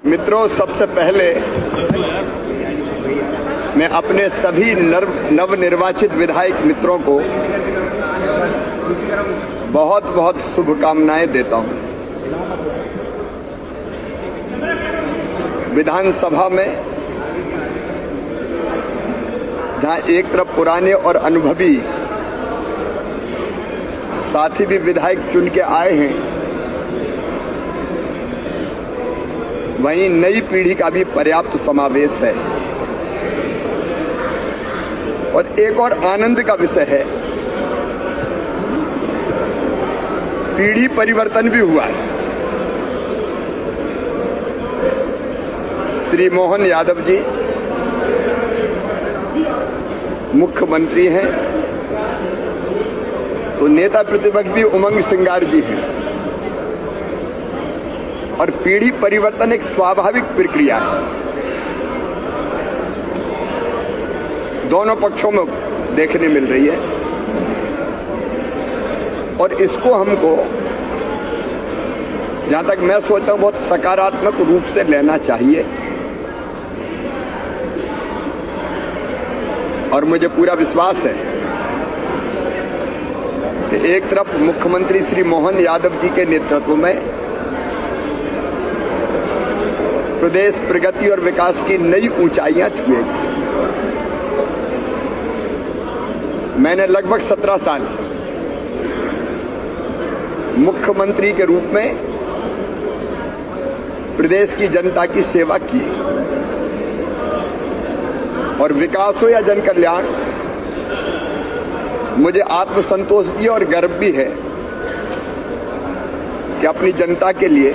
मित्रों, सबसे पहले मैं अपने सभी नवनिर्वाचित विधायक मित्रों को बहुत बहुत शुभकामनाएं देता हूं। विधानसभा में जहां एक तरफ पुराने और अनुभवी साथी भी विधायक चुन के आए हैं, वहीं नई पीढ़ी का भी पर्याप्त समावेश है। और एक और आनंद का विषय है, पीढ़ी परिवर्तन भी हुआ है। श्री मोहन यादव जी मुख्यमंत्री हैं, तो नेता प्रतिपक्ष भी उमंग सिंगार जी हैं। और पीढ़ी परिवर्तन एक स्वाभाविक प्रक्रिया है, दोनों पक्षों में देखने मिल रही है। और इसको हमको, जहां तक मैं सोचता हूं, बहुत सकारात्मक रूप से लेना चाहिए। और मुझे पूरा विश्वास है कि एक तरफ मुख्यमंत्री श्री मोहन यादव जी के नेतृत्व में प्रदेश प्रगति और विकास की नई ऊंचाइयां छुएगा। मैंने लगभग 17 साल मुख्यमंत्री के रूप में प्रदेश की जनता की सेवा की, और विकास हो या जन कल्याण, मुझे आत्मसंतोष भी और गर्व भी है कि अपनी जनता के लिए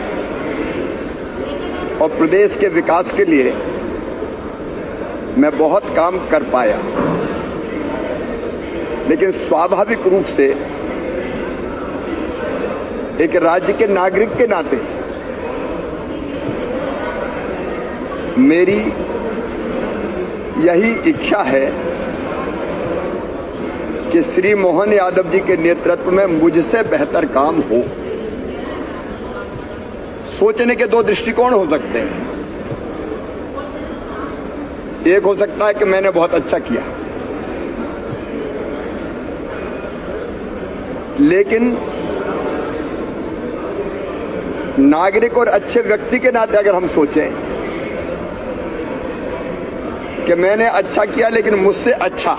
और प्रदेश के विकास के लिए मैं बहुत काम कर पाया। लेकिन स्वाभाविक रूप से एक राज्य के नागरिक के नाते मेरी यही इच्छा है कि श्री मोहन यादव जी के नेतृत्व में मुझसे बेहतर काम हो। सोचने के दो दृष्टिकोण हो सकते हैं। एक हो सकता है कि मैंने बहुत अच्छा किया, लेकिन नागरिक और अच्छे व्यक्ति के नाते अगर हम सोचें कि मैंने अच्छा किया, लेकिन मुझसे अच्छा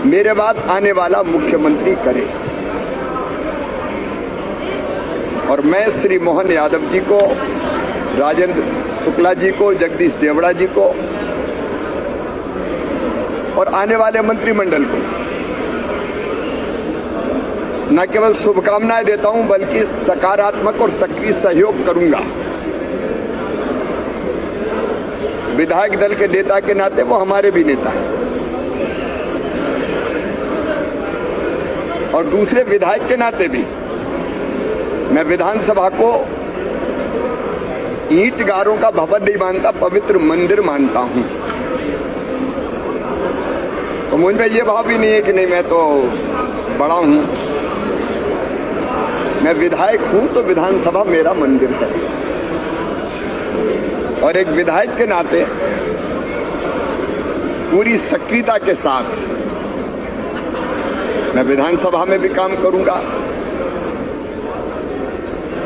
मेरे बाद आने वाला मुख्यमंत्री करे। और मैं श्री मोहन यादव जी को, राजेंद्र शुक्ला जी को, जगदीश देवड़ा जी को और आने वाले मंत्रिमंडल को न केवल शुभकामनाएं देता हूं, बल्कि सकारात्मक और सक्रिय सहयोग करूंगा। विधायक दल के नेता के नाते वो हमारे भी नेता हैं, और दूसरे विधायक के नाते भी मैं विधानसभा को ईंट गारों का भवन नहीं मानता, पवित्र मंदिर मानता हूं। तो मुझे ये भाव भी नहीं है कि नहीं मैं तो बड़ा हूं। मैं विधायक हूं तो विधानसभा मेरा मंदिर है। और एक विधायक के नाते पूरी सक्रियता के साथ मैं विधानसभा में भी काम करूंगा।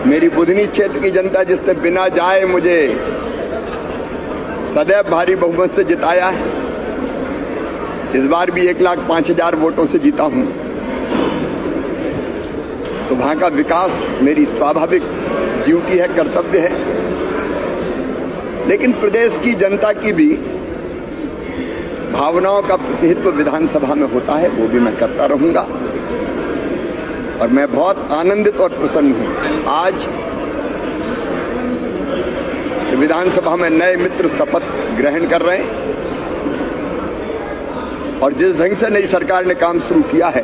मेरी बुधनी क्षेत्र की जनता, जिसने बिना जाए मुझे सदैव भारी बहुमत से जिताया है, इस बार भी 1,05,000 वोटों से जीता हूं, तो वहां का विकास मेरी स्वाभाविक ड्यूटी है, कर्तव्य है। लेकिन प्रदेश की जनता की भी भावनाओं का प्रतिनिधित्व विधानसभा में होता है, वो भी मैं करता रहूंगा। और मैं बहुत आनंदित और प्रसन्न हूं आज विधानसभा में नए मित्र शपथ ग्रहण कर रहे हैं। और जिस ढंग से नई सरकार ने काम शुरू किया है,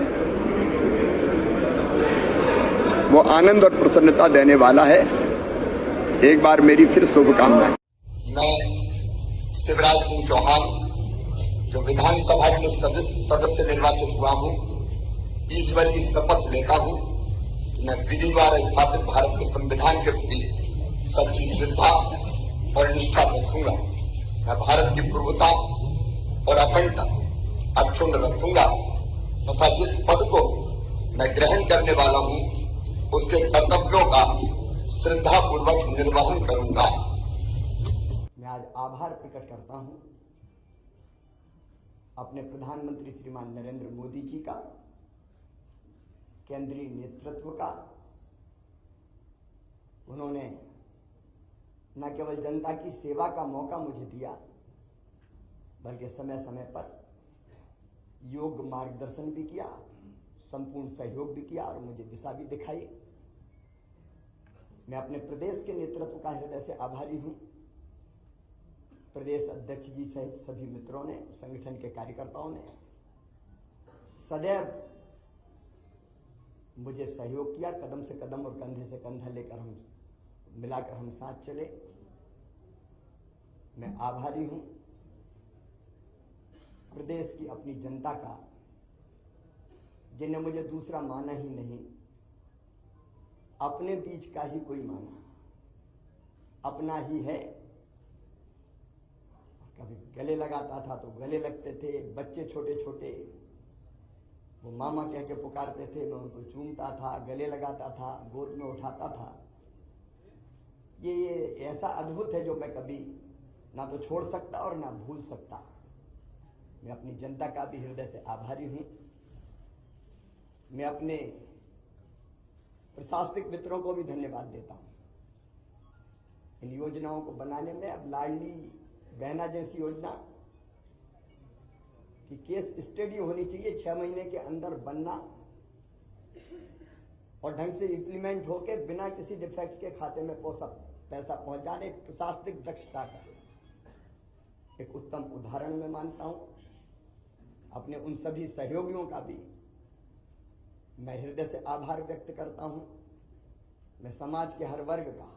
वो आनंद और प्रसन्नता देने वाला है। एक बार मेरी फिर शुभकामनाएं। मैं शिवराज सिंह चौहान, जो विधानसभा के सदस्य निर्वाचित हुआ हूं, ईश्वर की शपथ लेता हूं कि मैं विधि द्वारा स्थापित भारत के संविधान के प्रति सच्ची निष्ठा रखूंगा। मैं भारत की प्रभुता और अखंडता अक्षुण्ण रखूंगा तथा जिस पद को मैं ग्रहण करने वाला हूं उसके कर्तव्यों का श्रद्धापूर्वक निर्वहन करूंगा। मैं आज आभार प्रकट करता हूं अपने प्रधानमंत्री श्रीमान नरेंद्र मोदी जी का, केंद्रीय नेतृत्व का। उन्होंने न केवल जनता की सेवा का मौका मुझे दिया, बल्कि समय समय पर योग्य मार्गदर्शन भी किया, संपूर्ण सहयोग भी किया और मुझे दिशा भी दिखाई। मैं अपने प्रदेश के नेतृत्व का हृदय से आभारी हूं। प्रदेश अध्यक्ष जी सहित सभी मित्रों ने, संगठन के कार्यकर्ताओं ने सदैव मुझे सहयोग किया। कदम से कदम और कंधे से कंधा लेकर हम मिलाकर हम साथ चले। मैं आभारी हूं प्रदेश की अपनी जनता का, जिन्हें मुझे दूसरा माना ही नहीं, अपने बीच का ही कोई माना, अपना ही है। कभी गले लगाता था तो गले लगते थे, बच्चे छोटे छोटे वो मामा कह के पुकारते थे, मैं उनको चूमता था, गले लगाता था, गोद में उठाता था। ये ऐसा अद्भुत है जो मैं कभी ना तो छोड़ सकता और ना भूल सकता। मैं अपनी जनता का भी हृदय से आभारी हूं। मैं अपने प्रशासनिक मित्रों को भी धन्यवाद देता हूं इन योजनाओं को बनाने में। अब लाडली बहना जैसी योजना की केस स्टडी होनी चाहिए, 6 महीने के अंदर बनना और ढंग से इंप्लीमेंट होके बिना किसी डिफेक्ट के खाते में पैसा पहुंच जाने। प्रशासनिक दक्षता का एक उत्तम उदाहरण मैं मानता हूं। अपने उन सभी सहयोगियों का भी मैं हृदय से आभार व्यक्त करता हूं। मैं समाज के हर वर्ग का,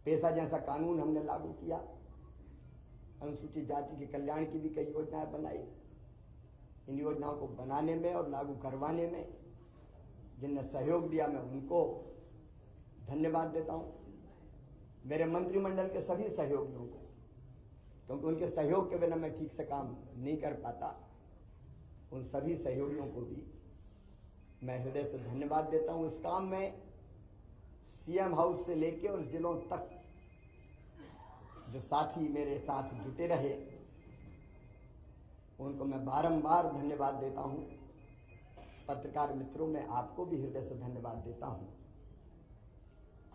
पेशा जैसा कानून हमने लागू किया, अनुसूचित जाति के कल्याण की भी कई योजनाएं बनाई। इन योजनाओं को बनाने में और लागू करवाने में जिनने सहयोग दिया, मैं उनको धन्यवाद देता हूं। मेरे मंत्रिमंडल के सभी सहयोगियों को, क्योंकि उनके सहयोग के बिना मैं ठीक से काम नहीं कर पाता, उन सभी सहयोगियों को भी मैं हृदय से धन्यवाद देता हूं। इस काम में सीएम हाउस से लेके और जिलों तक जो साथी मेरे साथ जुटे रहे, उनको मैं बारंबार धन्यवाद देता हूं। पत्रकार मित्रों, मैं आपको भी हृदय से धन्यवाद देता हूं।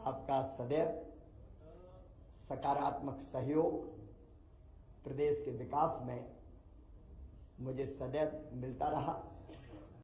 आपका सदैव सकारात्मक सहयोग प्रदेश के विकास में मुझे सदैव मिलता रहा।